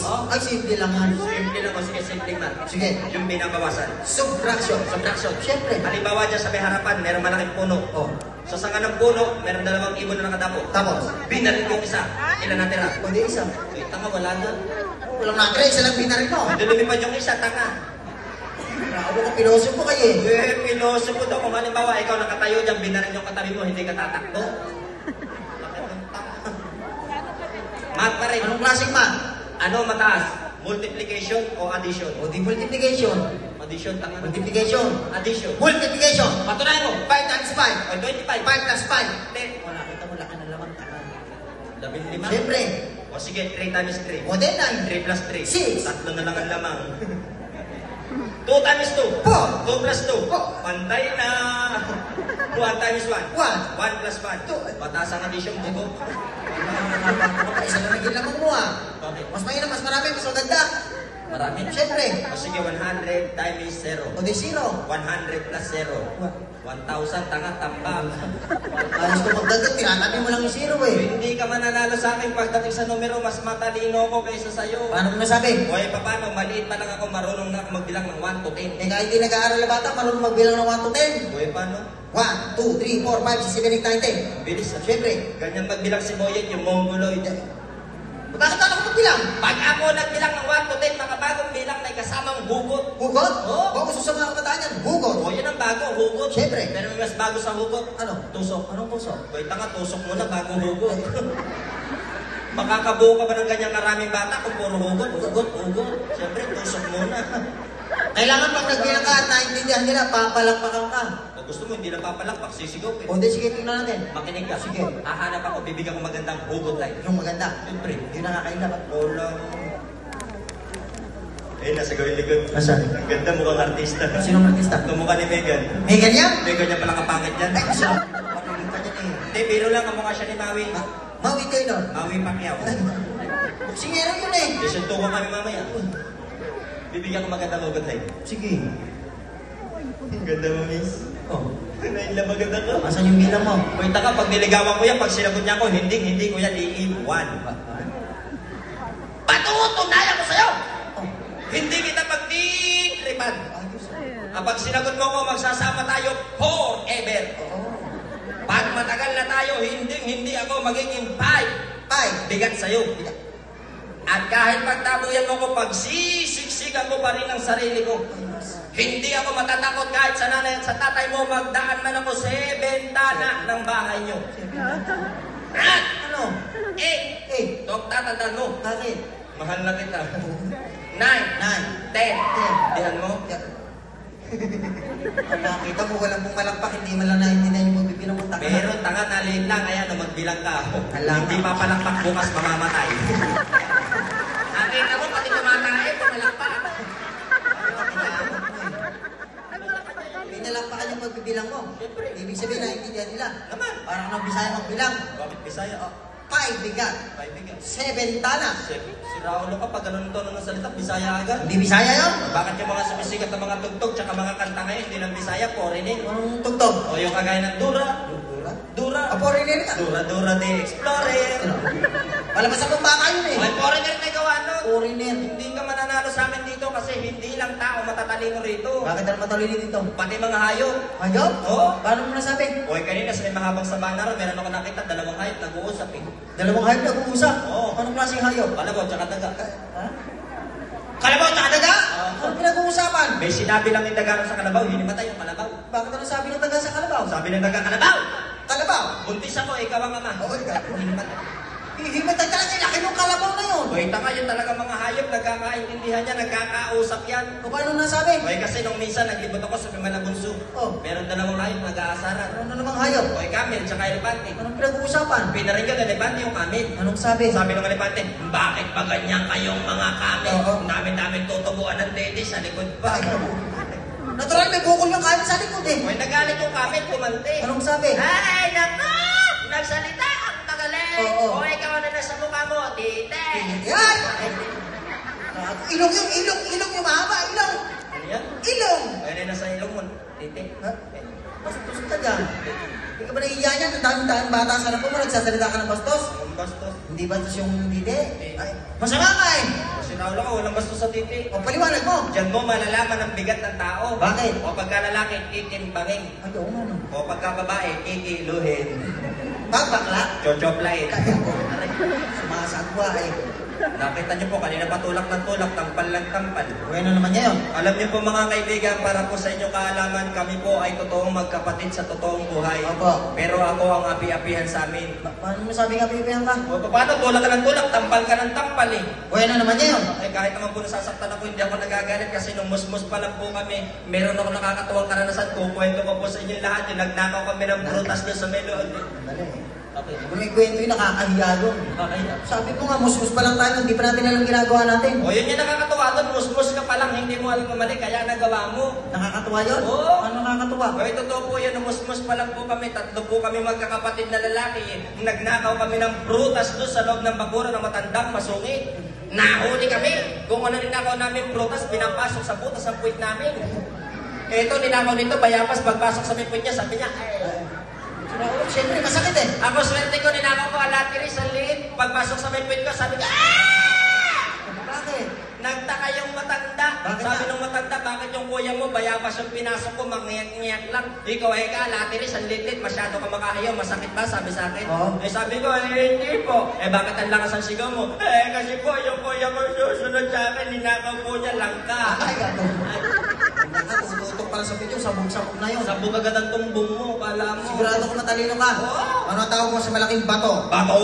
Oh? Ay, simple lang yan. Simple lang. O sige, simple man. Sige. Yung binabawasan. Subtraction. Subtraction. Siyempre. Halimbawa dyan sa may harapan, meron malaking puno. Oh. Sa sanga ng puno, meron dalawang ibon na nakadapo. Tapos? Binarin yung isa. Ilan natira? O di isa. Eh, tanga, wala na. Walang nakira, isa lang binarin mo. Hindi lumipad yung isa, tanga. Ako ko, pinosyo po kayo eh. Eh, piloso mo daw. Kung halimbawa, ikaw nakatayo dyan, binarin yung katabi mo, hindi ka tatakbo. Bakit ang tanga? Math pa rin. Anong klaseng math? Ano mataas? Multiplication o addition? O di multiplication. Addition, tanga. Multiplication. Addition. Multiplication. Patunayan mo. 5 times 5. O, 25. 5 plus 5. Hindi. Wala, kita mo laki ng laman tanan. 15. Siyempre. O sige, 3 times 3. O din 9. 3 plus 3. Six. Tatlo na lang ang lamang. 2 times 2. 4. 2 plus 2. Four. Pantay na. 1 times 1. 1. 1 plus 1. Two. Mataas ang addition dito. Isa lang naging lamang mo ah. Okay. Mas mahirap, mas marami, mas maganda. Marami. Siyempre. O sige, 100 times 0. O di 0. 100 plus 0. 1,000, tanga, tambang. Ayos ko magdagat, tinatabi mo lang yung 0 eh. Hindi ka mananalo sa akin pagdating sa numero, mas matalino ako kaysa sa'yo. Paano mo nasabi? O eh, paano? Maliit pa lang ako, marunong na ako magbilang ng 1 to 10. Eh kahit di nag-aaral na bata, marunong magbilang ng 1 to 10. O eh, paano? 1, 2, 3, 4, 5, 6, 7, 8, 9, 10. Bilis ah. Siyempre. Ganyan magbilang si Boyet, yung mongoloid. Bakit ako magbilang? Pag ako nagbilang ng 1 to 10, mga bagong bilang may kasamang hugot. Hugot? Oo. O gusto sa mga kabataan yan, hugot. O yan ang bago, hugot. Siyempre. Pero may mas bago sa hugot. Ano? Tusok. Anong puso? Boy, tanga, tusok mo na bago hugot. Makakabuo ka ba ng ganyang karaming bata kung puro hugot? Hugot, hugot. Siyempre, tusok muna. Kailangan pag nagbilang ka at naintindihan nila, papalakpakan ka. O gusto mo, hindi na papalakpak, sisigaw. O di sige, tingnan natin. Makinig ka. Sige. Hahanap ako, bibigyan ko magandang hugot tayo. Yung maganda. Siyempre. Hindi nakakailap. Wala. Eh, nasa gawin likod. Nasaan? Ang ganda, mukhang artista. Sinong artista? Tumukha ni Megan. Megan yan? Megan niya pala kapangit yan. Ay, gusto. Pakilig ka dyan eh. Hindi, biro lang, kamukha siya ni Maui. Maui Taylor. Maui Pacquiao. Singero yun eh. Isuntukan kami mamaya. Bibigyan ko magandang hugot tayo. Sige. Ang ganda mo, miss. Oh. Nainla maganda ka. Asan yung bilang mo? Wait, taka, pag niligawan ko yan, pag sinagot niya ako, hindi ko yan iiwan. Patutunayan ko sa'yo! Oh. Hindi kita pagtitripan. Ayos. Kapag sinagot mo ko, magsasama tayo forever. Oo. Pag matagal na tayo, hindi ako magiging five. Ay. Bigat sa'yo. At kahit pagtabuyan mo ko, pagsisiksikan ko pa rin ang sarili ko. Hindi ako matatakot kahit sa nanay at sa tatay mo, magdaan man ako sa bentana ng bahay nyo. At, Ano? Eh. Tok, tatandaan mo, Bakit? mahal na kita. 9, 9. 10, dihan mo. Nakita mo, walang pumalakpak, hindi man lang naintindihan yung magbibilang mo. Pero tanga, naliit lang, kaya no, magbilang ka. Alam. Hindi pa palakpak bukas, mamamatay. Nakita mo, pati tumatay, pumalakpak. Pinalakpakan yung magbibilang mo. Siyempre. Ibig sabihin, naintindihan nila. Naman. Parang nang Bisaya magbilang. Bakit Bisaya? 5 bigat. Kaibigan. 7 tana. Si Raulo ka, pag ganun tono ng salita, Bisaya agad. Hindi Bisaya yun? Bakit yung mga sumisikat na mga tugtog tsaka mga kanta ngayon, hindi ng Bisaya, foreigner. Anong tugtog? O yung kagaya ng Dura. Dura. Dura. Foreigner ka. Dura, Dura the Explorer. Palabas akong baka yun eh. Ay, foreigner na gawa nun. Foreigner. Hindi ka mananalo sa amin dito kasi hindi lang tao matatalino rito. Bakit ang matalino dito? Pati mga hayop. Hayop? Oo. Paano mo nasabi? Oy, kanina sa may mahabang sabana ron, meron ako nakita, dalawang hayop nag-uusap eh. Dalawang hayop nag-uusap. Oo. Anong klaseng hayop? Kalabaw, tsaka daga. Ha? Kalabaw at daga? Oo. Anong pinag-uusapan? May sinabi lang yung daga ron sa kalabaw, hinimatay yung kalabaw. Bakit ano sabi ng daga sa kalabaw? Sabi ng daga, kalabaw! Kalabaw? Buntis ako, ikaw ang ama. Oo, ikaw. Hinimatay. Hihimatay talaga, laki ng kalabaw na yun. Oy, tanga yun talaga mga hayop, nagkakaintindihan niya, nagkakausap yan. O paano nasabi? Oy, kasi nung minsan, naglibot ako sa Pimalabunso. Oh. Meron dalawang hayop, nag-aasaran. Ano namang hayop? Oy, camel, tsaka elepante. Anong pinag-uusapan? Pinaringgan ng elepante yung camel. Anong sabi? Sabi ng elepante, bakit ba ganyan kayong mga camel? Oo. Ang dami-daming tutubuan ng dede sa likod pa. Natural, may bukol yung kain sa likod eh. Oy, nagalit yung camel, kumante. Anong sabi? Ay, naku! Nagsalita ang magaling! Oo. O, ikaw na nasa mukha mo, tite! Yan! Ilong yung mahaba, ilong! Ano yan? Ilong! Ay, na nasa ilong mo, tite. Ha? Bastos ka dyan. Hindi ka ba nahihiya niyan? Ang dami-daming bata sa anak mo, nagsasalita ka ng bastos? Ang bastos. Hindi bastos yung dide? Ay, masama ka eh! Kasi Raulo ka, walang bastos sa titi. O, paliwanag mo. Diyan mo malalaman ang bigat ng tao. Bakit? O pagka lalaki, kitimbangin. Ay, oo nga, no. O pagka babae, kikiluhin. Bakla. Chochoplain. Kaya ko, aray, sumasagwa eh. Nakita niyo po, kanina pa tulak ng tulak, tampal ng tampal. Bueno naman niya yun. Alam niyo po mga kaibigan, para po sa inyong kaalaman, kami po ay totoong magkapatid sa totoong buhay. Opo. Pero ako ang api-apihan sa amin. Paano mo sabi nga, pipihan ka? O paano, tulak ka ng tulak, tampal ka ng tampal eh. Bueno naman niya yun. Eh kahit naman po nasasaktan ako, hindi ako nagagalit kasi nung musmus pa lang po kami, meron ako nakakatuwang karanasan. Kukwento ko po sa inyo lahat, yung nagnakaw kami ng prutas doon sa Meloon. Dali. Okay. Kung may kwento yung nakakahiya doon. Sabi ko nga, musmus pa lang tayo, hindi pa natin alam ginagawa natin. O yun yung nakakatuwa doon, musmus ka pa lang, hindi mo alam kung mali, kaya nagawa mo. Nakakatuwa yun? Oo. Ano nakakatuwa? Okay, totoo po yun, musmus pa lang po kami, tatlo po kami magkakapatid na lalaki. Nagnakaw kami ng prutas doon sa loob ng bakura ng matandang masungit. Nahuli kami. Kung ano ninakaw namin prutas, pinapasok sa butas ang puwit namin. Eto, ninakaw nito, bayabas, pagpasok sa may puwit niya, sabi niya, Siyempre, masakit eh. ako swerte ko, ninakaw ko alatiris, ang liit. Pagpasok sa may puwit ko, sabi niya, ah! Bakit? Nagtaka yung matanda. Bakit Sabi na? nung matanda, bakit yung kuya mo, bayabas yung pinasok ko, mangiyak-ngiyak lang. Ikaw, ka, latiris, ang liit-lit, masyado ka makahayaw, masakit ba? Sabi sa akin. Oo. Eh sabi ko, hindi po. Eh bakit ang lakas ang sigaw mo? Kasi po, yung kuya ko susunod sa akin, ninakaw po niya langka. Ay, gato. Nakatututok pala sa video, sabog-sabog na yun. Sabog agad ang tumbong mo, kala mo. Sigurado ko matalino ka. Oo. Ano ang tawag mo sa malaking bato? Bato!